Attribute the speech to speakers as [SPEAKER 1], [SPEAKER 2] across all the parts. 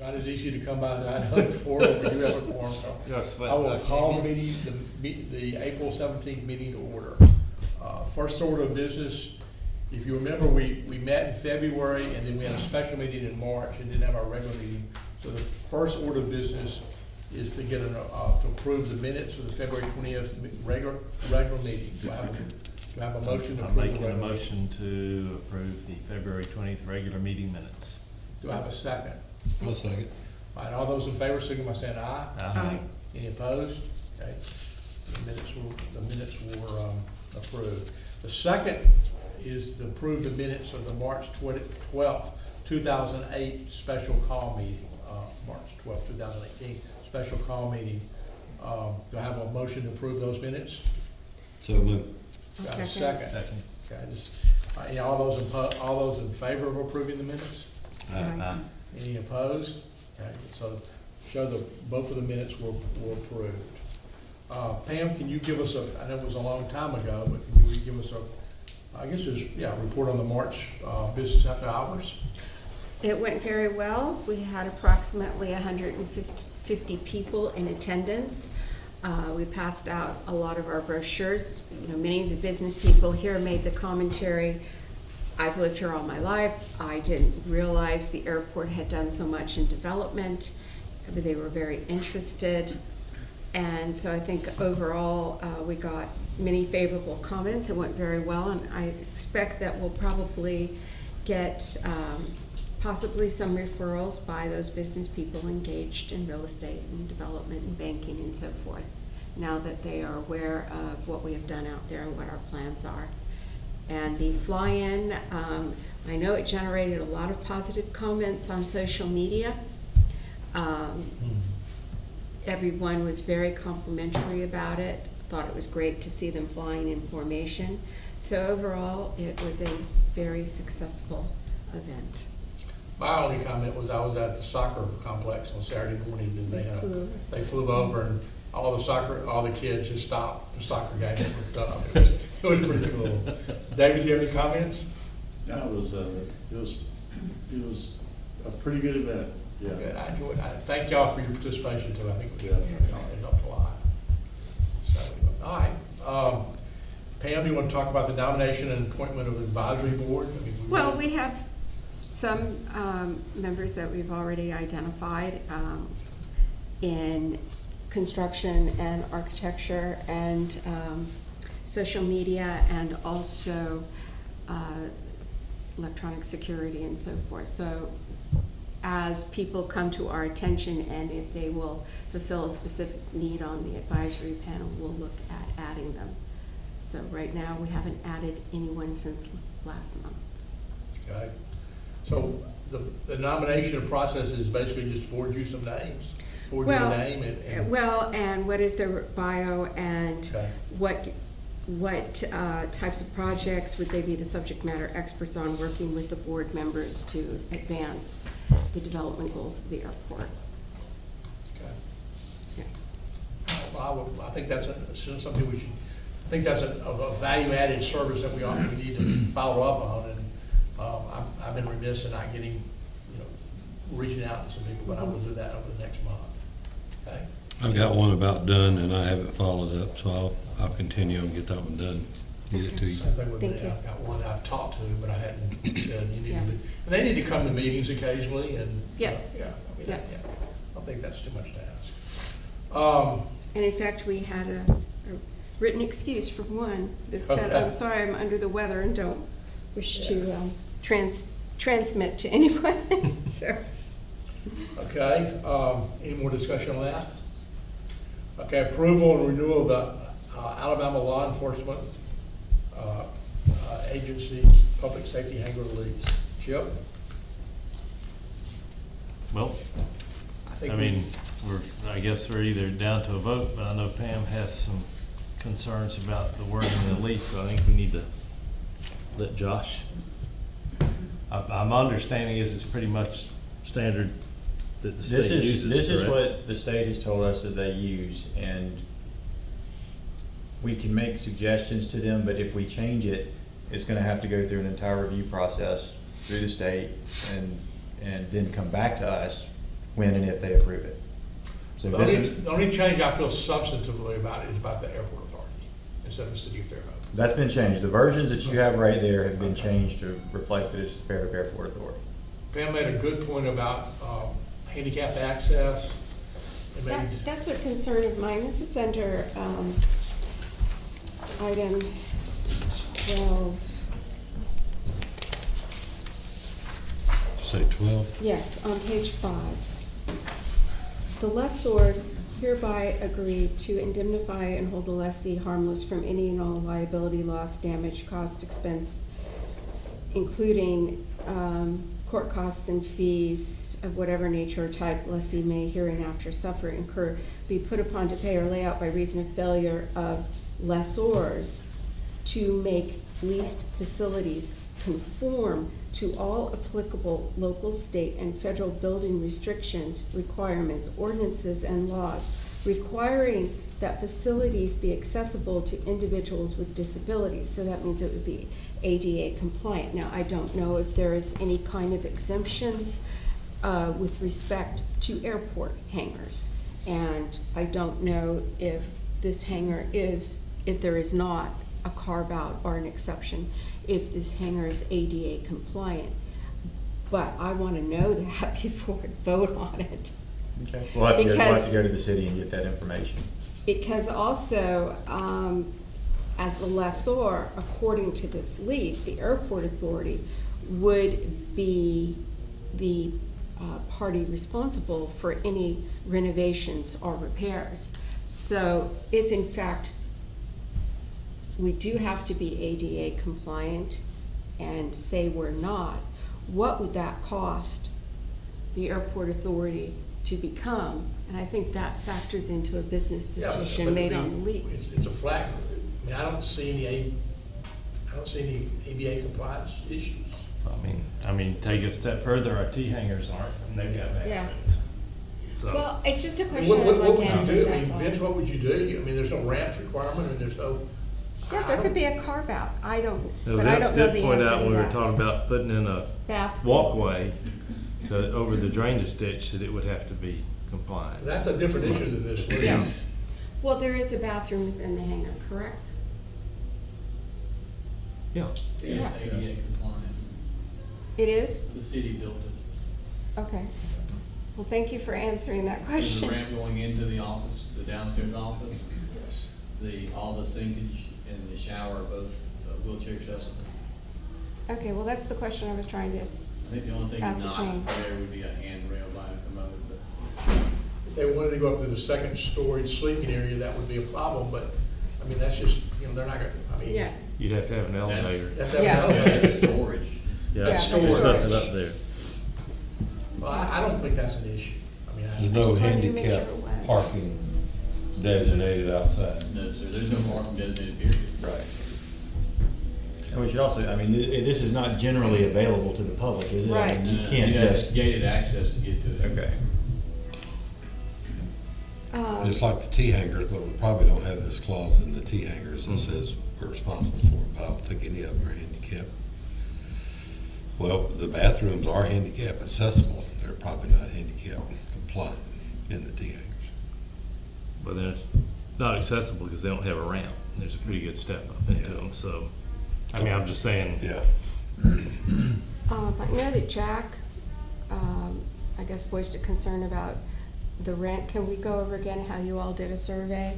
[SPEAKER 1] not as easy to come by as I know before, but we do have a quorum, so I will call the meeting, the April 17th meeting to order. First order of business, if you remember, we met in February, and then we had a special meeting in March, and didn't have our regular meeting. So the first order of business is to get to approve the minutes of the February 20th regular meeting. Do I have a motion to approve?
[SPEAKER 2] I'm making a motion to approve the February 20th regular meeting minutes.
[SPEAKER 1] Do I have a second?
[SPEAKER 3] I'll second.
[SPEAKER 1] All right, all those in favor, signify by saying aye.
[SPEAKER 2] Aye.
[SPEAKER 1] Any opposed? Okay, the minutes were approved. The second is to approve the minutes of the March 12th, 2008 special call meeting, March 12th, 2018 special call meeting. Do I have a motion to approve those minutes?
[SPEAKER 3] So moved.
[SPEAKER 1] Do I have a second?
[SPEAKER 2] Second.
[SPEAKER 1] Okay, all those in favor of approving the minutes?
[SPEAKER 2] Aye.
[SPEAKER 1] Any opposed? Okay, so show both of the minutes were approved. Pam, can you give us I know it was a long time ago, but can you give us a report on the March business after hours?
[SPEAKER 4] It went very well. We had approximately 150 people in attendance. We passed out a lot of our brochures. Many of the business people here made the commentary, I've lived here all my life. I didn't realize the airport had done so much in development, but they were very interested. And so I think overall we got many favorable comments. It went very well, and I expect that we'll probably get possibly some referrals by those business people engaged in real estate and development and banking and so forth, now that they are aware of what we have done out there and what our plans are. And the fly-in, I know it generated a lot of positive comments on social media. Everyone was very complimentary about it, thought it was great to see them flying in formation. So overall, it was a very successful event.
[SPEAKER 1] My only comment was I was at the soccer complex on Saturday morning, and they flew over, and all the kids just stopped the soccer game and looked up. It was pretty cool. David, do you have any comments?
[SPEAKER 5] No, it was a pretty good event. Yeah.
[SPEAKER 1] Good. I enjoyed it. Thank y'all for your participation too. I think it helped a lot. So, all right. Pam, you want to talk about the nomination and appointment of advisory board?
[SPEAKER 4] We have some members that we've already identified in construction and architecture and social media, and also electronic security and so forth. So as people come to our attention, and if they will fulfill a specific need on the advisory panel, we'll look at adding them. So right now we haven't added anyone since last month.
[SPEAKER 1] Okay. So the nomination process is basically just forward you some names. Forward your name
[SPEAKER 4] and what is their bio, and
[SPEAKER 1] okay.
[SPEAKER 4] what types of projects would they be the subject matter experts on, working with the board members to advance the development goals of the airport.
[SPEAKER 1] Okay.
[SPEAKER 4] Yeah.
[SPEAKER 1] Well, I think that's something we should. I think that's a value-added service that we need to follow up on, and I've been remiss in not getting, reaching out to some people, but I will do that over the next month. Okay.
[SPEAKER 3] I've got one about done, and I haven't followed up, so I'll continue and get that one done. Get it to you.
[SPEAKER 1] Same thing with
[SPEAKER 4] Thank
[SPEAKER 1] me.
[SPEAKER 4] you.
[SPEAKER 1] I've got one that I've talked to, but I hadn't said you need
[SPEAKER 4] Yeah.
[SPEAKER 1] to. And they need to come to meetings occasionally, and
[SPEAKER 4] Yes.
[SPEAKER 1] Yes. I don't think that's too much to ask.
[SPEAKER 4] And in fact, we had a written excuse from one that said,
[SPEAKER 1] Okay.
[SPEAKER 4] I'm sorry, I'm under the weather and don't wish to transmit to anyone. So.
[SPEAKER 1] Okay, any more discussion on that? Okay, approval and renewal of the Alabama Law Enforcement Agency's Public Safety Hangar lease. Chip?
[SPEAKER 2] Well, I guess we're either down to a vote, but I know Pam has some concerns about the wording of the lease, so I think we need to let Josh. My understanding is it's pretty much standard that the state uses.
[SPEAKER 6] This is
[SPEAKER 2] correct?
[SPEAKER 6] what the state has told us that they use, and we can make suggestions to them, but if we change it, it's gonna have to go through an entire review process through the state and then come back to us when and if they approve it. So
[SPEAKER 1] The
[SPEAKER 6] this
[SPEAKER 1] only,
[SPEAKER 6] is,
[SPEAKER 1] the only change I feel substantively about it is about the airport authority instead of the city of Fairhope.
[SPEAKER 6] that's been changed. The versions that you have right there have been changed to reflect that it's the Fairhope Airport Authority.
[SPEAKER 1] Pam made a good point about handicapped access. And maybe
[SPEAKER 4] That's a concern of mine. This is under item 12.
[SPEAKER 3] Say 12.
[SPEAKER 4] Yes, on page 5. The lessors hereby agree to indemnify and hold the lessee harmless from any and all liability, loss, damage, cost, expense, including court costs and fees of whatever nature or type lessee may hereinafter suffer, incur, be put upon to pay or lay out by reason of failure of lessors to make leased facilities conform to all applicable local, state, and federal building restrictions, requirements, ordinances, and laws, requiring that facilities be accessible to individuals with disabilities. So that means it would be ADA compliant. Now, I don't know if there is any kind of exemptions with respect to airport hangars. And I don't know if this hangar is, if there is not a carve-out or an exception, if this hangar is ADA compliant. But I want to know that before I vote on it.
[SPEAKER 6] Okay. We'll have to
[SPEAKER 4] Because-
[SPEAKER 6] go to the city and get that information.
[SPEAKER 4] Because also, as the lessor, according to this lease, the airport authority would be the party responsible for any renovations or repairs. So if in fact we do have to be ADA compliant and say we're not, what would that cost the airport authority to become? And I think that factors into a business
[SPEAKER 1] Yeah,
[SPEAKER 4] decision
[SPEAKER 1] but
[SPEAKER 4] made
[SPEAKER 1] I
[SPEAKER 4] on the
[SPEAKER 1] mean,
[SPEAKER 4] lease.
[SPEAKER 1] It's a flat, I mean, I don't see any ABA compliance issues.
[SPEAKER 2] I mean, take it a step further, our T hangers aren't, and they've got
[SPEAKER 4] Yeah.
[SPEAKER 2] bathrooms. So,
[SPEAKER 4] Well, it's just a
[SPEAKER 1] I mean,
[SPEAKER 4] question I'd
[SPEAKER 1] What
[SPEAKER 4] like
[SPEAKER 1] would you
[SPEAKER 4] answered,
[SPEAKER 1] do? I mean,
[SPEAKER 4] that's all.
[SPEAKER 1] Vince, what would you do? I mean, there's no ramps requirement, and there's no.
[SPEAKER 4] Yeah, there could be a carve out, I don't,
[SPEAKER 2] now,
[SPEAKER 4] but I
[SPEAKER 2] Vince
[SPEAKER 4] don't know
[SPEAKER 2] did
[SPEAKER 4] the
[SPEAKER 2] point
[SPEAKER 4] answer
[SPEAKER 2] out
[SPEAKER 4] to
[SPEAKER 2] when we were
[SPEAKER 4] that.
[SPEAKER 2] talking about putting in a
[SPEAKER 4] Bath,
[SPEAKER 2] walkway over the drainage ditch, that it would have to be compliant.
[SPEAKER 1] That's a different issue than this.
[SPEAKER 4] yeah. Well, there is a bathroom within the hangar, correct?
[SPEAKER 2] Yeah.
[SPEAKER 4] Yeah.
[SPEAKER 7] It's ADA compliant.
[SPEAKER 4] It is?
[SPEAKER 7] The city built it.
[SPEAKER 4] Okay. Well, thank you for answering that
[SPEAKER 7] There's a
[SPEAKER 4] question.
[SPEAKER 7] ramp going into the office, the downstairs office.
[SPEAKER 1] Yes.
[SPEAKER 7] All the sinkage and the shower are both wheelchair accessible.
[SPEAKER 4] Okay, well, that's the question I was trying to,
[SPEAKER 7] I think the only thing not
[SPEAKER 4] Ascertain.
[SPEAKER 7] there would be a handrail by a commode, but
[SPEAKER 1] If they wanted to go up to the second story sleeping area, that would be a problem, but, I mean, that's just, they're not gonna, I mean.
[SPEAKER 4] yeah.
[SPEAKER 2] You'd have to have an
[SPEAKER 7] That's-
[SPEAKER 2] elevator.
[SPEAKER 1] you have to have
[SPEAKER 4] Yeah.
[SPEAKER 1] an
[SPEAKER 7] yeah,
[SPEAKER 1] elevator.
[SPEAKER 7] it's storage.
[SPEAKER 2] Yeah,
[SPEAKER 4] that's
[SPEAKER 2] stuff
[SPEAKER 4] storage.
[SPEAKER 2] it up there.
[SPEAKER 1] Well, I don't think that's an issue. I mean,
[SPEAKER 3] There's no
[SPEAKER 4] Just wanted to make
[SPEAKER 3] handicap
[SPEAKER 4] sure it was.
[SPEAKER 3] parking designated outside.
[SPEAKER 7] No, sir, there's no parking designated period.
[SPEAKER 3] Right.
[SPEAKER 6] And we should also, I mean, this is not generally available to the public, is it? I mean,
[SPEAKER 4] Right.
[SPEAKER 6] You
[SPEAKER 7] No,
[SPEAKER 6] can't
[SPEAKER 7] have
[SPEAKER 6] just,
[SPEAKER 7] gated access to get to it.
[SPEAKER 6] okay.
[SPEAKER 3] Just like the T hangers, but we probably don't have this clause in the T hangers that says we're responsible for it, but I don't think any of them are handicapped. Well, the bathrooms are handicap accessible. They're probably not handicap compliant in the T hangers.
[SPEAKER 2] But they're not accessible because they don't have a ramp. There's a pretty good step up into
[SPEAKER 3] Yeah.
[SPEAKER 2] them, so, I mean, I'm just saying,
[SPEAKER 3] Yeah.
[SPEAKER 4] I know that Jack, I guess voiced a concern about the rent. Can we go over again how you all did a survey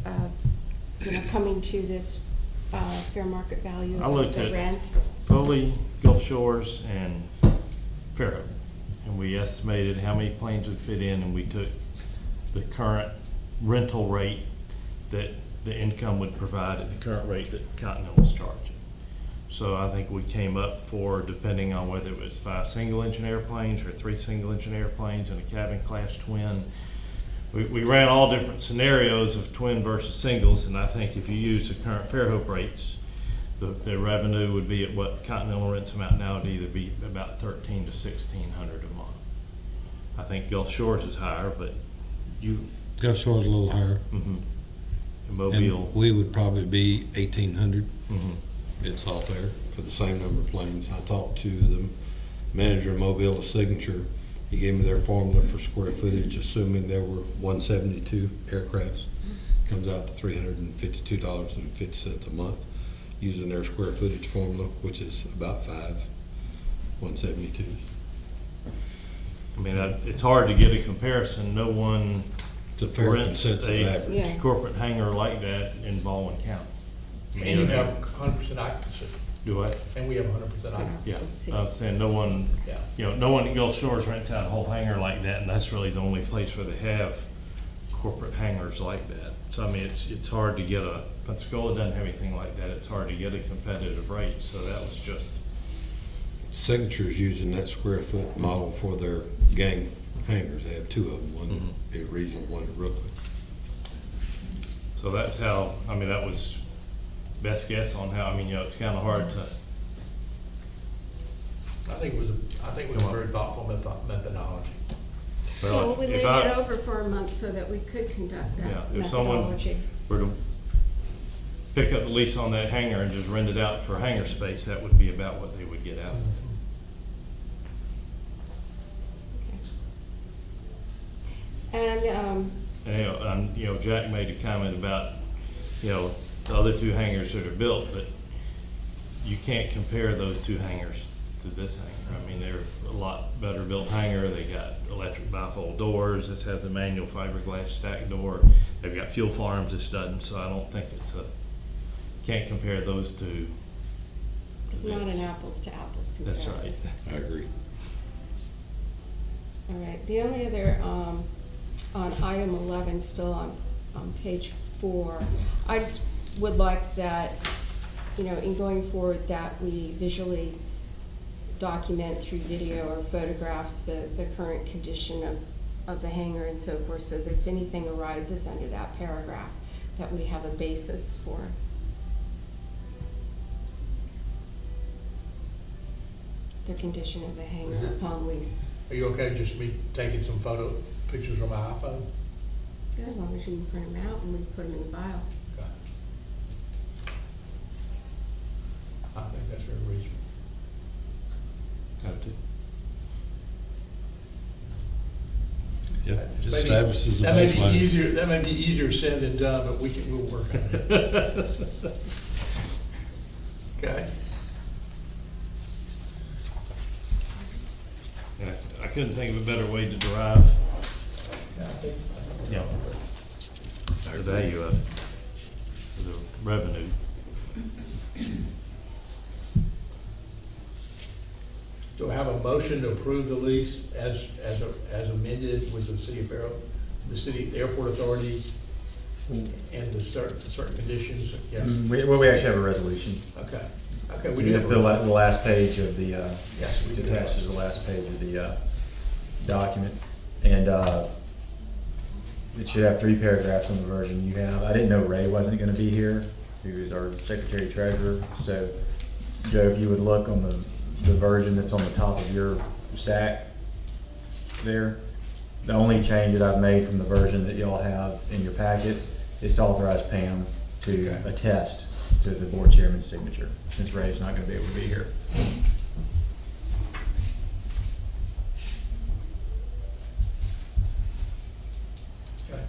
[SPEAKER 4] of, coming to this, fair market value
[SPEAKER 2] I
[SPEAKER 4] of
[SPEAKER 2] looked
[SPEAKER 4] the
[SPEAKER 2] at-
[SPEAKER 4] rent?
[SPEAKER 2] Foley, Gulf Shores, and Fairhope. And we estimated how many planes would fit in, and we took the current rental rate that the income would provide at the current rate that Continental's charging. So I think we came up for, depending on whether it was 5 single-engine airplanes or 3 single-engine airplanes and a cabin-class twin. We ran all different scenarios of twin versus singles, and I think if you use the current Fairhope rates, the revenue would be at what Continental rents them out now, would either be about $1,300 to $1,600 a month. I think Gulf Shores is higher, but you,
[SPEAKER 3] Gulf Shore's a little higher.
[SPEAKER 2] and
[SPEAKER 3] And
[SPEAKER 2] Mobile.
[SPEAKER 3] we would probably be 1,800
[SPEAKER 2] Mhm.
[SPEAKER 3] in Salt Air for the same number of planes. I talked to the manager of Mobile, a Signature, He gave me their formula for square footage, assuming there were 172 aircrafts. Comes out to $352.50 a month, using their square footage formula, which is about 5 172s.
[SPEAKER 2] I mean, it's hard to get a comparison. No one
[SPEAKER 3] It's a fair
[SPEAKER 2] rents
[SPEAKER 3] consensus
[SPEAKER 2] a
[SPEAKER 3] average.
[SPEAKER 4] Yeah.
[SPEAKER 2] corporate hangar like that in Baldwin County.
[SPEAKER 1] And you have 100% occupancy,
[SPEAKER 2] Do I?
[SPEAKER 1] and we have 100% occupancy.
[SPEAKER 2] Yeah,
[SPEAKER 4] Let's see.
[SPEAKER 2] I'm saying no one,
[SPEAKER 1] Yeah.
[SPEAKER 2] no one at Gulf Shores rents out a whole hangar like that, and that's really the only place where they have corporate hangars like that. So, I mean, it's hard to get Pensacola doesn't have anything like that. It's hard to get a competitive rate, so that was just,
[SPEAKER 3] Signature's using that square foot model for their gang hangars. They have two of them, one at Regional, one at Brooklyn.
[SPEAKER 2] so that's how, I mean, that was best guess on how, I mean, it's kind of hard to,
[SPEAKER 1] I think it was a very thoughtful methodology.
[SPEAKER 4] Well, we
[SPEAKER 2] if
[SPEAKER 4] laid
[SPEAKER 2] I-
[SPEAKER 4] it over for a month so that we could conduct that
[SPEAKER 2] Yeah, if someone
[SPEAKER 4] methodology.
[SPEAKER 2] were to pick up the lease on that hangar and just rent it out for hangar space, that would be about what they would get out of it.
[SPEAKER 4] And,
[SPEAKER 2] And, Jack made a comment about, the other two hangars that are built, but you can't compare those two hangars to this hangar. I mean, they're a lot better built hangar. They got electric bifold doors. This has a manual fiberglass stack door. They've got fuel farms. This doesn't, so I don't think can't compare those two.
[SPEAKER 4] it's not an apples to apples
[SPEAKER 2] That's
[SPEAKER 4] comparison.
[SPEAKER 2] right.
[SPEAKER 3] I agree.
[SPEAKER 4] All right, the only other, on item 11, still on page 4, I just would like that, in going forward, that we visually document through video or photographs the current condition of the hangar and so forth, so that if anything arises under that paragraph, that we have a basis for. The condition of the hangar
[SPEAKER 1] Is it-
[SPEAKER 4] upon lease.
[SPEAKER 1] Are you okay just me taking some pictures from my iPhone?
[SPEAKER 4] Yeah, as long as you can print them out and we put them in the file.
[SPEAKER 1] Okay. I think that's very reasonable.
[SPEAKER 2] Have to.
[SPEAKER 3] Yeah,
[SPEAKER 1] That
[SPEAKER 3] it
[SPEAKER 1] may be-
[SPEAKER 3] establishes a
[SPEAKER 1] That may be
[SPEAKER 3] baseline.
[SPEAKER 1] that may be easier said than done, but we'll work on it. Okay?
[SPEAKER 2] I couldn't think of a better way to derive, the value of it, the revenue.
[SPEAKER 1] Do I have a motion to approve the lease as amended with the city of Fairhope, the airport authority, and the certain conditions? Yes,
[SPEAKER 6] We actually have a resolution.
[SPEAKER 1] okay. Okay, we do
[SPEAKER 6] It's
[SPEAKER 1] have
[SPEAKER 6] the
[SPEAKER 1] a.
[SPEAKER 6] last page of the,
[SPEAKER 1] Yes, we
[SPEAKER 6] it's
[SPEAKER 1] do.
[SPEAKER 6] attached to the last page of the document. And it should have 3 paragraphs on the version you have. I didn't know Ray wasn't gonna be here, who is our secretary treasurer. So, Joe, if you would look on the version that's on the top of your stack there, the only change that I've made from the version that y'all have in your packets is to authorize Pam to attest to the board chairman's signature, since Ray's not gonna be able to be here.
[SPEAKER 1] Okay.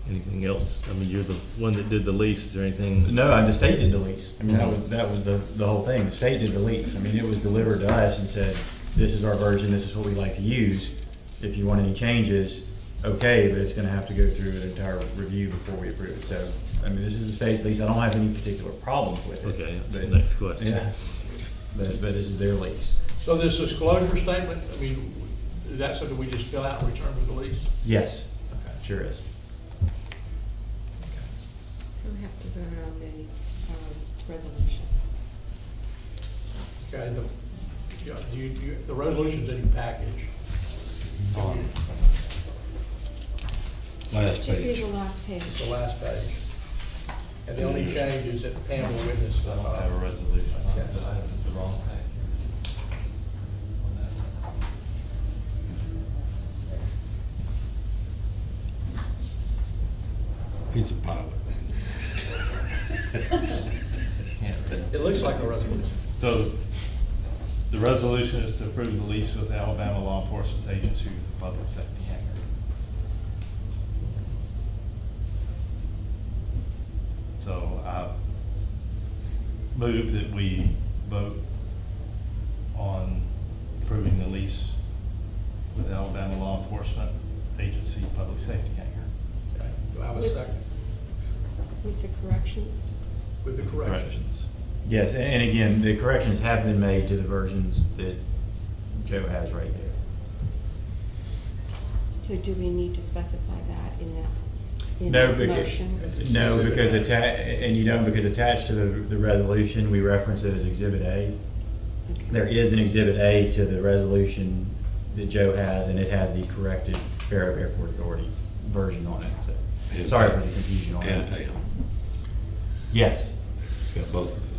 [SPEAKER 2] Anything else? I mean, you're the one that did the lease. Is there anything?
[SPEAKER 6] No, the state did the lease. I mean, that was the whole thing. The state did the lease. I mean, it was delivered to us and said, this is our version, this is what we like to use. If you want any changes, okay, but it's gonna have to go through an entire review before we approve it. So, I mean, this is the state's lease. I don't have any particular problems with it.
[SPEAKER 2] Okay, that's the
[SPEAKER 6] but-
[SPEAKER 2] next question.
[SPEAKER 6] Yeah, but this is their lease.
[SPEAKER 1] So this disclosure statement, I mean, is that something we just fill out and return with the lease?
[SPEAKER 6] Yes,
[SPEAKER 1] Okay.
[SPEAKER 6] sure is.
[SPEAKER 4] So we have to vote on the resolution.
[SPEAKER 1] Okay, the resolution's in your package.
[SPEAKER 3] Last
[SPEAKER 4] Should be
[SPEAKER 3] page.
[SPEAKER 4] the last page.
[SPEAKER 1] It's the last page. And the only change is that Pam will witness the.
[SPEAKER 2] I don't have a resolution.
[SPEAKER 1] Yeah.
[SPEAKER 2] But I have the wrong pack
[SPEAKER 3] He's a pilot.
[SPEAKER 1] It looks like a resolution.
[SPEAKER 2] So, The resolution is to approve the lease with Alabama Law Enforcement Agency with the public safety hangar. So I move that we vote on approving the lease with Alabama Law Enforcement Agency Public Safety Hangar.
[SPEAKER 1] Okay, do I have a
[SPEAKER 4] With-
[SPEAKER 1] second?
[SPEAKER 4] With the corrections?
[SPEAKER 1] With the corrections.
[SPEAKER 6] Yes, and again, the corrections have been made to the versions that Joe has right there.
[SPEAKER 4] So do we need to specify that in
[SPEAKER 6] No,
[SPEAKER 4] this
[SPEAKER 6] because-
[SPEAKER 4] motion?
[SPEAKER 6] No, because and you don't, because attached to the resolution, we reference it as Exhibit A.
[SPEAKER 4] Okay.
[SPEAKER 6] There is an Exhibit A to the resolution that Joe has, and it has the corrected Fairhope Airport Authority version on it. So,
[SPEAKER 3] And
[SPEAKER 6] sorry
[SPEAKER 3] Pam.
[SPEAKER 6] for the confusion on
[SPEAKER 3] And
[SPEAKER 6] that.
[SPEAKER 3] Pam.
[SPEAKER 6] Yes.
[SPEAKER 3] It's got both of those on.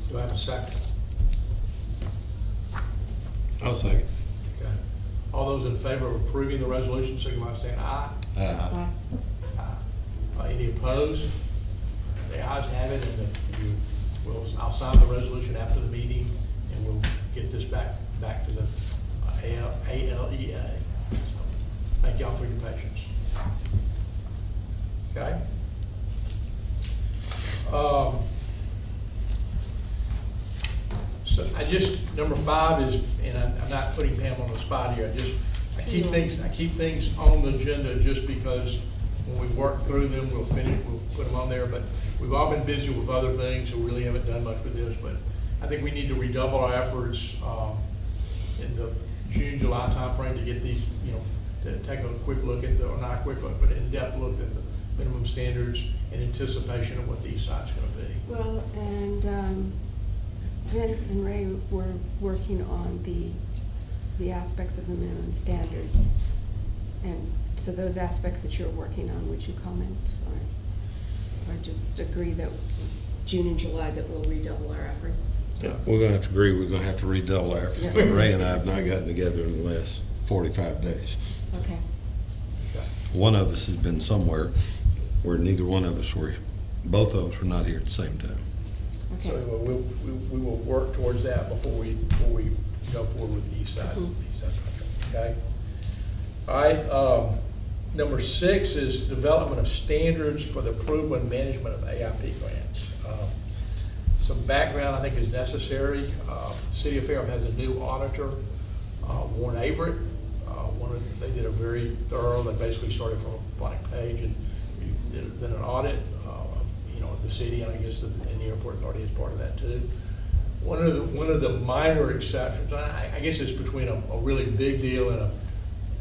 [SPEAKER 1] Do I have a second?
[SPEAKER 3] I'll second.
[SPEAKER 1] Okay. All those in favor of approving the resolution, signify by saying aye.
[SPEAKER 4] Aye.
[SPEAKER 1] Aye. Any opposed? The ayes have it, and I'll sign the resolution after the meeting, and we'll get this back to the ALEA. So, thank y'all for your patience. Okay? So number 5 is, and I'm not putting Pam on the spot here, I keep things on the agenda just because when we work through them, we'll put them on there, but we've all been busy with other things, so we really haven't done much with this, but I think we need to redouble our efforts, in the June, July timeframe to get these, to take a quick look at or not a quick look, but in-depth look at the minimum standards in anticipation of what the east side's gonna be.
[SPEAKER 4] Well, and Vince and Ray were working on the aspects of the minimum standards. And so those aspects that you're working on, would you comment or just agree that June and July that we'll redouble our efforts?
[SPEAKER 3] Yeah, we're gonna have to agree, we're gonna have to redouble our efforts.
[SPEAKER 4] Yeah.
[SPEAKER 3] Ray and I have not gotten together in the last 45 days.
[SPEAKER 4] Okay.
[SPEAKER 1] Okay.
[SPEAKER 3] One of us has been somewhere where neither one of us were, both of us were not here at the same time.
[SPEAKER 4] Okay.
[SPEAKER 1] So anyway, we will work towards that before we go forward with the east side. Okay? All right, number 6 is development of standards for the approval and management of AIP grants. Some background I think is necessary. The City of Fairhope has a new auditor, Warren Averett. They did a very thorough, they basically started from a blank page and we did an audit of the city, and I guess and the airport authority is part of that too. One of the minor exceptions, I guess it's between a really big deal and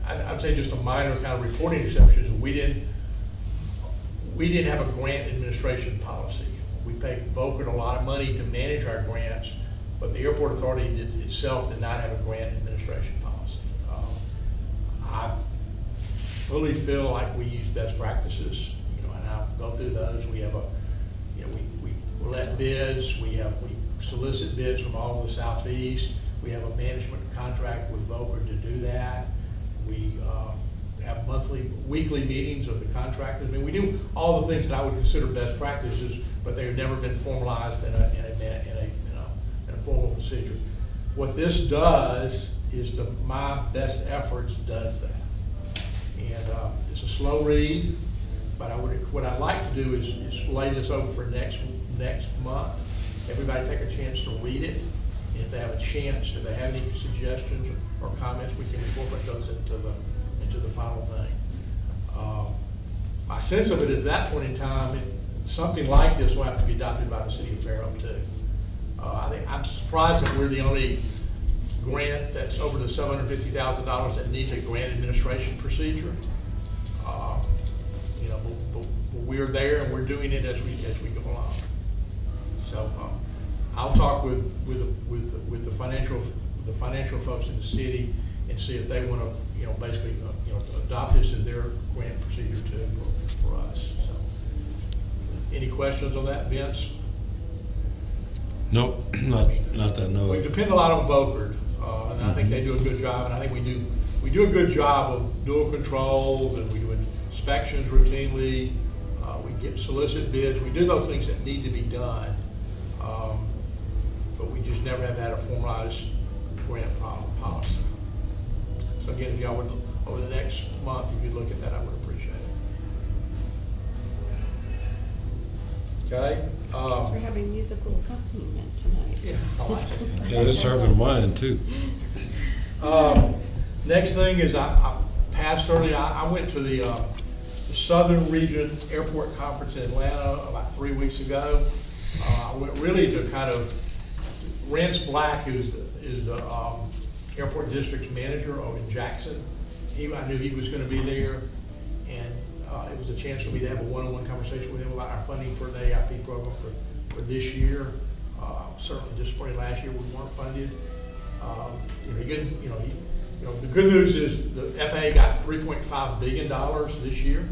[SPEAKER 1] I'd say just a minor kind of reporting exception, is we didn't have a grant administration policy. We paid Volcker a lot of money to manage our grants, but the airport authority itself did not have a grant administration policy. I fully feel like we use best practices, and I'll go through those. We have we let bids, we solicit bids from all of the southeast. We have a management contract with Volcker to do that. We have weekly meetings of the contractors. I mean, we do all the things that I would consider best practices, but they've never been formalized in a formal procedure. What this does is my best efforts does that. And it's a slow read, but what I'd like to do is lay this over for next month. Everybody take a chance to read it. And if they have a chance, if they have any suggestions or comments, we can incorporate those into the final thing. My sense of it is at that point in time, something like this will have to be adopted by the City of Fairhope too. I think I'm surprised that we're the only grant that's over the $750,000 that needs a grant administration procedure. But we're there and we're doing it as we go along. So I'll talk with the financial folks in the city and see if they want to basically adopt this as their grant procedure too for us. So any questions on that, Vince?
[SPEAKER 3] Nope, not that I know
[SPEAKER 1] We
[SPEAKER 3] of.
[SPEAKER 1] depend a lot on Volcker, and I think they do a good job, and I think we do a good job of dual controls, and we do inspections routinely, we solicit bids, we do those things that need to be done. just never have had a formalized grant policy. So again, if y'all would, over the next month, if you look at that, I would appreciate it. Okay?
[SPEAKER 4] Thanks for having musical accompaniment tonight.
[SPEAKER 1] Yeah, I like it.
[SPEAKER 3] Yeah, they're serving wine too.
[SPEAKER 1] Next thing is I passed earlier, I went to the Southern Region Airport Conference in Atlanta about 3 weeks ago. I went really to kind of, Rance Black, is the airport district manager over in Jackson. I knew he was gonna be there, and it was a chance for me to have a one-on-one conversation with him about our funding for the AIP program for this year. Certainly disappointed last year we weren't funded. The good news is the FAA got $3.5 billion this year,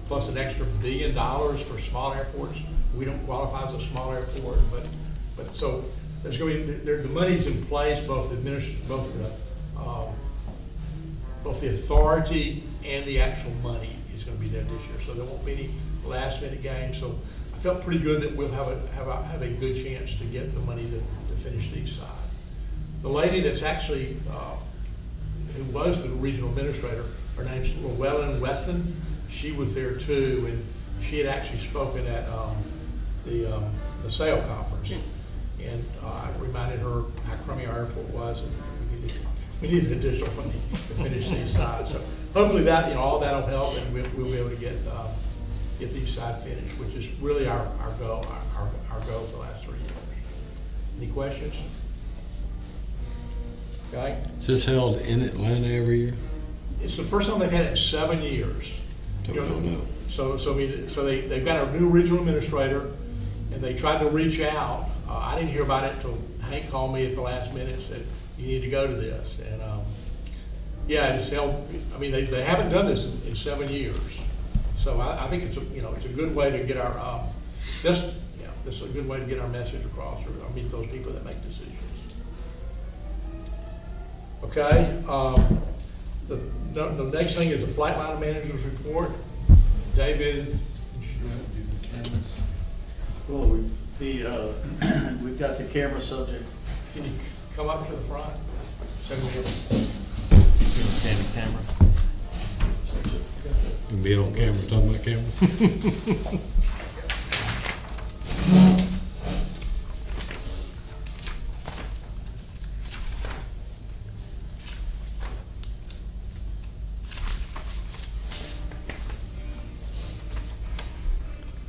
[SPEAKER 1] plus an extra $1 billion for small airports. We don't qualify as a small airport, but so there's going to be the money's in place, both the authority and the actual money is going to be there this year. So there won't be any last minute games. So I felt pretty good that we'll have a good chance to get the money to finish the east side. The lady that's actually who was the regional administrator, her name's Llewellyn Weston. She was there too, and she had actually spoken at the SAIL conference.
[SPEAKER 4] Yes.
[SPEAKER 1] And I reminded her how crummy our airport was, and we needed additional funding to finish the east side. So hopefully that, all that'll help, and we'll be able to get the east side finished, which is really our goal, our goal for the last 3 years. Any questions? Okay.
[SPEAKER 3] Is this held in Atlanta every year?
[SPEAKER 1] It's the first time they've had it in 7 years.
[SPEAKER 3] Don't know.
[SPEAKER 1] So they've got a new regional administrator, and they tried to reach out. I didn't hear about it until Hank called me at the last minute and said, you need to go to this. And yeah, it's held, they haven't done this in 7 years. So I think it's a good way to get our, this is a good way to get our message across, or meet those people that make decisions. Okay, the next thing is the flight line manager's report. David.
[SPEAKER 5] Well, we've got the camera subject.
[SPEAKER 1] Can you come up to the front?
[SPEAKER 2] Stand the camera.
[SPEAKER 3] You can be on camera talking about cameras.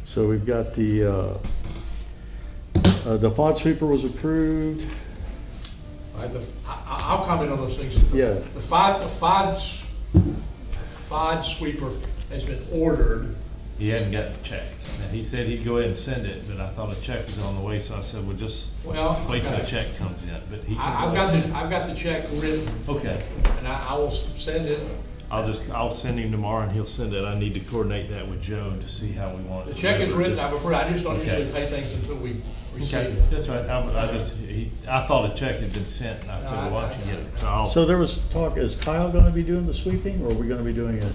[SPEAKER 5] So we've got the pod sweeper was approved.
[SPEAKER 1] I'll comment on those things.
[SPEAKER 5] Yeah.
[SPEAKER 1] The FOD sweeper has been ordered.
[SPEAKER 2] He hadn't got the check. Now, he said he'd go ahead and send it, but I thought a check was on the way, so I said, well, just wait till the check comes in. But he
[SPEAKER 1] I've got the check written,
[SPEAKER 2] Okay.
[SPEAKER 1] and I will send it.
[SPEAKER 2] I'll send him tomorrow and he'll send it. I need to coordinate that with Joe to see how we want it.
[SPEAKER 1] The check is written.
[SPEAKER 2] delivered.
[SPEAKER 1] I just don't
[SPEAKER 2] Okay.
[SPEAKER 1] usually pay things until we receive
[SPEAKER 2] Okay,
[SPEAKER 1] it.
[SPEAKER 2] that's right. I thought a check had been sent and I said, well, why don't you get it?
[SPEAKER 5] So there was talk, is Kyle gonna be doing the sweeping, or are we gonna be doing it,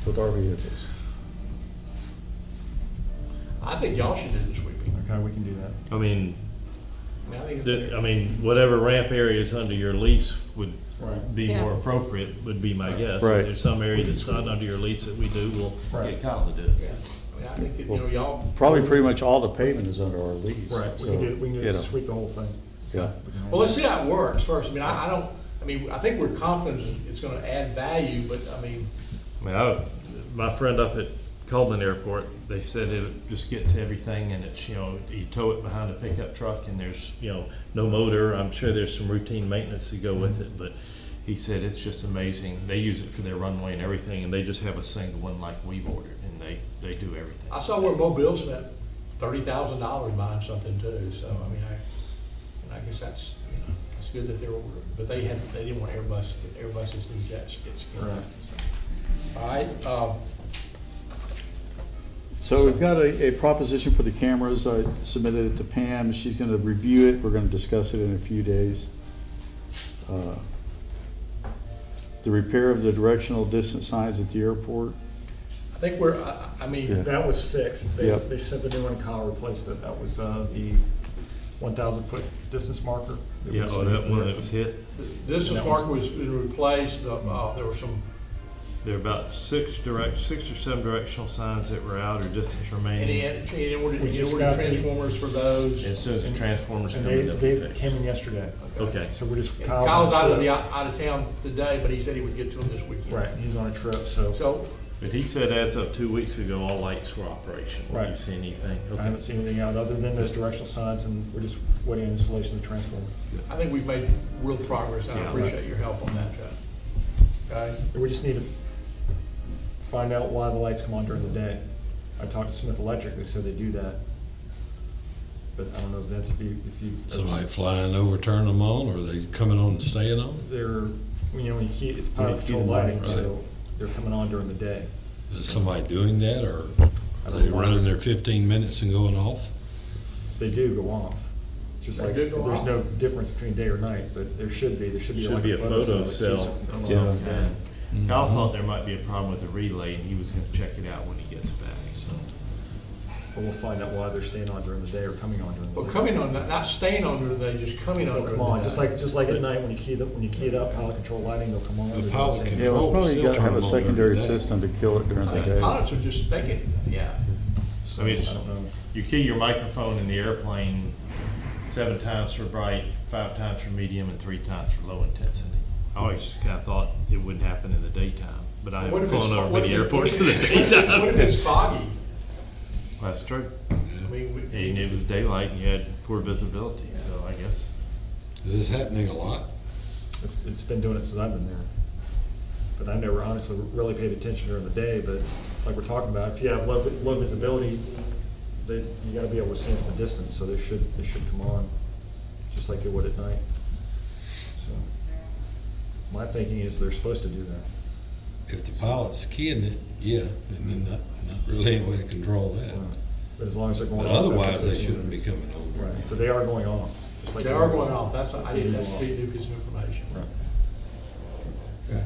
[SPEAKER 5] with our vehicles?
[SPEAKER 1] I think y'all should do the sweeping.
[SPEAKER 8] Okay, we can do that.
[SPEAKER 2] I mean,
[SPEAKER 1] I think it's
[SPEAKER 2] whatever ramp areas under your lease would
[SPEAKER 8] Right.
[SPEAKER 2] be
[SPEAKER 4] Yeah.
[SPEAKER 2] more appropriate, would be my guess.
[SPEAKER 5] Right.
[SPEAKER 2] If there's some area that's not under your lease that we do, we'll
[SPEAKER 8] Right.
[SPEAKER 2] get Kyle to do it.
[SPEAKER 1] Yeah. I think that, y'all.
[SPEAKER 5] Probably pretty much all the pavement is under our lease.
[SPEAKER 8] Right, we
[SPEAKER 5] so,
[SPEAKER 8] can do,
[SPEAKER 5] you know,
[SPEAKER 8] sweep the whole thing.
[SPEAKER 5] Yeah.
[SPEAKER 1] Well, let's see how it works first. I think we're confident it's gonna add value, but
[SPEAKER 2] My friend up at Coleman Airport, they said it just gets everything and it's, you tow it behind a pickup truck and there's, no motor. I'm sure there's some routine maintenance to go with it, but he said it's just amazing. They use it for their runway and everything, and they just have a single one like we've ordered, and they do everything.
[SPEAKER 1] I saw where Mobile spent $30,000 buying something too, so, I guess that's, it's good that they're ordering, but they didn't want Airbuses and jets get scanned.
[SPEAKER 8] Right.
[SPEAKER 1] All right,
[SPEAKER 5] So we've got a proposition for the cameras. I submitted it to Pam. She's gonna review it. We're gonna discuss it in a few days. The repair of the directional distance signs at the airport.
[SPEAKER 1] I think we're,
[SPEAKER 5] Yeah.
[SPEAKER 8] That was fixed.
[SPEAKER 5] Yep.
[SPEAKER 8] They sent the new one, Kyle replaced it. That was, the 1,000-foot distance marker. It
[SPEAKER 2] Yeah,
[SPEAKER 8] was-
[SPEAKER 2] oh, that one that was hit.
[SPEAKER 1] This
[SPEAKER 8] And
[SPEAKER 1] is
[SPEAKER 8] that
[SPEAKER 1] mark was replaced, there were some,
[SPEAKER 2] There are about 6 or 7 directional signs that were out or distance
[SPEAKER 1] and
[SPEAKER 2] remaining.
[SPEAKER 1] he ordered
[SPEAKER 8] We just
[SPEAKER 1] ordered
[SPEAKER 8] got the-
[SPEAKER 1] transformers for those.
[SPEAKER 2] As soon as the transformers come
[SPEAKER 8] And
[SPEAKER 2] in, they'll be
[SPEAKER 8] they
[SPEAKER 2] fixed.
[SPEAKER 8] came in yesterday.
[SPEAKER 2] Okay.
[SPEAKER 8] So we're just,
[SPEAKER 1] And
[SPEAKER 8] Kyle's
[SPEAKER 1] Kyle's
[SPEAKER 8] on
[SPEAKER 1] out
[SPEAKER 8] a
[SPEAKER 1] of
[SPEAKER 8] trip.
[SPEAKER 1] out of town today, but he said he would get to them this weekend.
[SPEAKER 8] Right, he's on a trip, so
[SPEAKER 1] So,
[SPEAKER 2] But he said as of 2 weeks ago, all lights were operational.
[SPEAKER 8] Right.
[SPEAKER 2] You see anything?
[SPEAKER 8] I haven't seen anything out other than those directional signs, and we're just waiting on installation of the transformer.
[SPEAKER 1] I think we've made real progress, and I
[SPEAKER 2] Yeah.
[SPEAKER 1] appreciate your help on that, Jeff. Okay?
[SPEAKER 8] And we just need to find out why the lights come on during the day. I talked to Smith Electric, they said they do that. But I don't know, Vince, if you.
[SPEAKER 3] Somebody flying over, turn them on, or are they coming on and staying on?
[SPEAKER 8] They're, when you key, it's
[SPEAKER 2] When
[SPEAKER 8] power
[SPEAKER 2] you key
[SPEAKER 8] control
[SPEAKER 2] them on,
[SPEAKER 8] lighting,
[SPEAKER 3] right.
[SPEAKER 8] so they're coming on during the day.
[SPEAKER 3] Is somebody doing that, or are they running their 15 minutes and going off?
[SPEAKER 8] They do go off. Just
[SPEAKER 1] They
[SPEAKER 8] like,
[SPEAKER 1] do go
[SPEAKER 8] there's
[SPEAKER 1] off?
[SPEAKER 8] no difference between day or night, but there should be
[SPEAKER 2] Should
[SPEAKER 8] like
[SPEAKER 2] be
[SPEAKER 8] a
[SPEAKER 2] a
[SPEAKER 8] photo
[SPEAKER 2] photo
[SPEAKER 8] cell that
[SPEAKER 2] cell.
[SPEAKER 8] keeps it from coming
[SPEAKER 5] Yeah.
[SPEAKER 8] on. Yeah.
[SPEAKER 2] And Kyle thought there might be a problem with the relay, and he was gonna check it out when he gets back, so.
[SPEAKER 8] But we'll find out why they're staying on during the day or coming on during the day.
[SPEAKER 1] Well, coming on, not staying on during the day, just coming on
[SPEAKER 8] They'll
[SPEAKER 1] during
[SPEAKER 8] come
[SPEAKER 1] the
[SPEAKER 8] on,
[SPEAKER 1] day.
[SPEAKER 8] just like at night when you key it up, power control lighting, they'll come on.
[SPEAKER 3] The
[SPEAKER 8] There's
[SPEAKER 3] power
[SPEAKER 8] no saying-
[SPEAKER 3] control-
[SPEAKER 5] Yeah, we'll probably
[SPEAKER 3] Still
[SPEAKER 5] gotta have
[SPEAKER 3] turn
[SPEAKER 5] a
[SPEAKER 3] them on during
[SPEAKER 5] secondary
[SPEAKER 3] the day.
[SPEAKER 5] system to kill it during the day.
[SPEAKER 1] Pilots are just thinking, yeah.
[SPEAKER 2] I mean, it's,
[SPEAKER 8] I don't know.
[SPEAKER 2] you key your microphone in the airplane 7 times for bright, 5 times for medium, and 3 times for low intensity. I always just kinda thought it wouldn't happen in the daytime, but I
[SPEAKER 1] What
[SPEAKER 2] haven't
[SPEAKER 1] if it's
[SPEAKER 2] flown over
[SPEAKER 1] what
[SPEAKER 2] many
[SPEAKER 1] if it-
[SPEAKER 2] airports in the
[SPEAKER 1] What
[SPEAKER 2] daytime.
[SPEAKER 1] if it's foggy?
[SPEAKER 2] That's true.
[SPEAKER 1] I mean,
[SPEAKER 2] And it was daylight and you had poor visibility, so I guess.
[SPEAKER 3] Is this happening a lot?
[SPEAKER 8] It's been doing it since I've been there. But I never honestly really paid attention during the day, but like we're talking about, if you have low visibility, that you gotta be able to see them from a distance, so they should come on, just like they would at night. So, my thinking is they're supposed to do that.
[SPEAKER 3] If the pilot's keying it, yeah, and then not really any way to control that.
[SPEAKER 8] But as long as they're going
[SPEAKER 3] But
[SPEAKER 8] off.
[SPEAKER 3] otherwise,
[SPEAKER 8] after
[SPEAKER 3] they
[SPEAKER 8] 15
[SPEAKER 3] shouldn't be
[SPEAKER 8] minutes.
[SPEAKER 3] coming on. during
[SPEAKER 8] Right,
[SPEAKER 3] the
[SPEAKER 8] but they are going off, just like.
[SPEAKER 1] they are going off, that's, I didn't, that's a new piece of information.
[SPEAKER 8] Right.
[SPEAKER 1] Okay.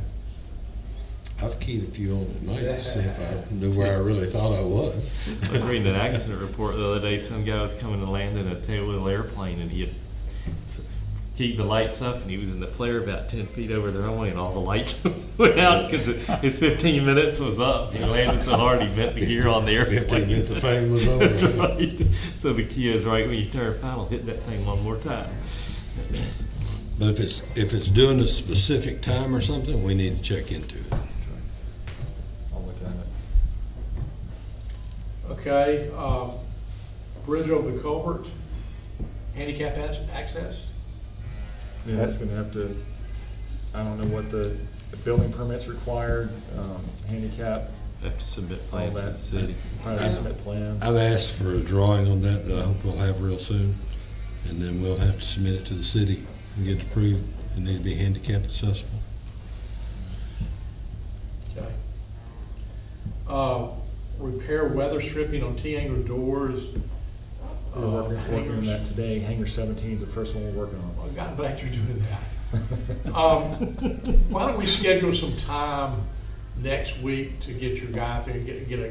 [SPEAKER 3] I've keyed a few on at night to see if I knew where I really thought I was.
[SPEAKER 2] I was reading an accident report the other day. Some guy was coming to land in a tailwheel airplane, and he had keyed the lights up, and he was in the flare about 10 feet over the runway, and all the lights went out because his 15 minutes was up. He landed so hard he bent the gear on the airplane.
[SPEAKER 3] 15 minutes of fame was over.
[SPEAKER 2] That's right. So the key is right when you turn final, hit that thing one more time.
[SPEAKER 3] But if it's doing a specific time or something, we need to check into it.
[SPEAKER 8] I'll look at it.
[SPEAKER 1] Okay, bridge over the culvert, handicap access?
[SPEAKER 8] Yeah, that's gonna have to, I don't know what the building permits required, handicap,
[SPEAKER 2] Have to submit
[SPEAKER 8] all
[SPEAKER 2] plans to the
[SPEAKER 8] that.
[SPEAKER 2] city.
[SPEAKER 8] Probably submit plans.
[SPEAKER 3] I've asked for a drawing on that I hope we'll have real soon, and then we'll have to submit it to the city and get it approved. It need to be handicap accessible.
[SPEAKER 1] Okay. Repair weather stripping on T-angle doors.
[SPEAKER 8] We're working on
[SPEAKER 1] hangers.
[SPEAKER 8] that today. Hangar 17 is the first one we're working
[SPEAKER 1] Well,
[SPEAKER 8] on.
[SPEAKER 1] God, I'm glad you're doing that. Why don't we schedule some time next week to get your guy out there and get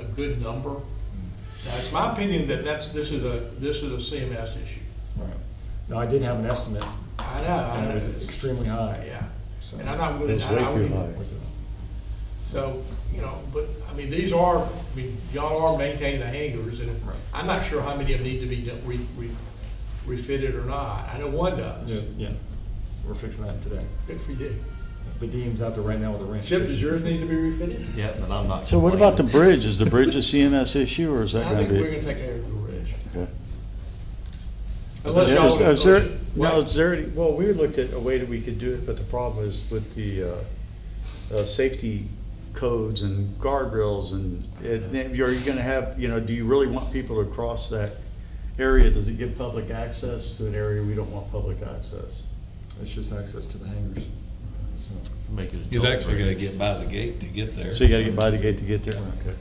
[SPEAKER 1] a good number? Now, it's my opinion that this is a CMS issue.
[SPEAKER 8] Right. No, I did have an estimate,
[SPEAKER 1] I know,
[SPEAKER 8] and it was
[SPEAKER 1] it's-
[SPEAKER 8] extremely high.
[SPEAKER 1] Yeah,
[SPEAKER 8] So-
[SPEAKER 1] and I'm not willing.
[SPEAKER 5] It's way
[SPEAKER 1] I
[SPEAKER 5] too
[SPEAKER 1] wouldn't-
[SPEAKER 5] high.
[SPEAKER 1] So, but, I mean, y'all are maintaining the hangars, and
[SPEAKER 8] Right.
[SPEAKER 1] I'm not sure how many of them need to be refitted or not. I know one does.
[SPEAKER 8] Yeah, we're fixing that today.
[SPEAKER 1] Good for you.
[SPEAKER 8] Vadim's out there right now with a wrench.
[SPEAKER 1] Chip, does yours need to be refitted?
[SPEAKER 2] Yeah, but I'm not.
[SPEAKER 5] So what about the
[SPEAKER 2] complaining.
[SPEAKER 5] bridge? Is the bridge a CMS issue, or is that
[SPEAKER 1] I
[SPEAKER 5] gonna
[SPEAKER 1] think we're
[SPEAKER 5] be?
[SPEAKER 1] gonna take care of the bridge.
[SPEAKER 5] Okay.
[SPEAKER 1] Unless
[SPEAKER 9] Yeah,
[SPEAKER 1] y'all.
[SPEAKER 9] is there,
[SPEAKER 1] What?
[SPEAKER 9] now, is there, any- well, we looked at a way that we could do it, but the problem is with the, safety codes and guardrails and, are you gonna have, do you really want people to cross that area? Does it give public access to an area we don't want public access?
[SPEAKER 8] It's just access to the hangars. So,
[SPEAKER 2] Make it a
[SPEAKER 3] You've
[SPEAKER 2] toll
[SPEAKER 3] actually
[SPEAKER 2] bridge.
[SPEAKER 3] gotta get by the gate to get there.
[SPEAKER 5] So you gotta get by the gate to get there? Okay.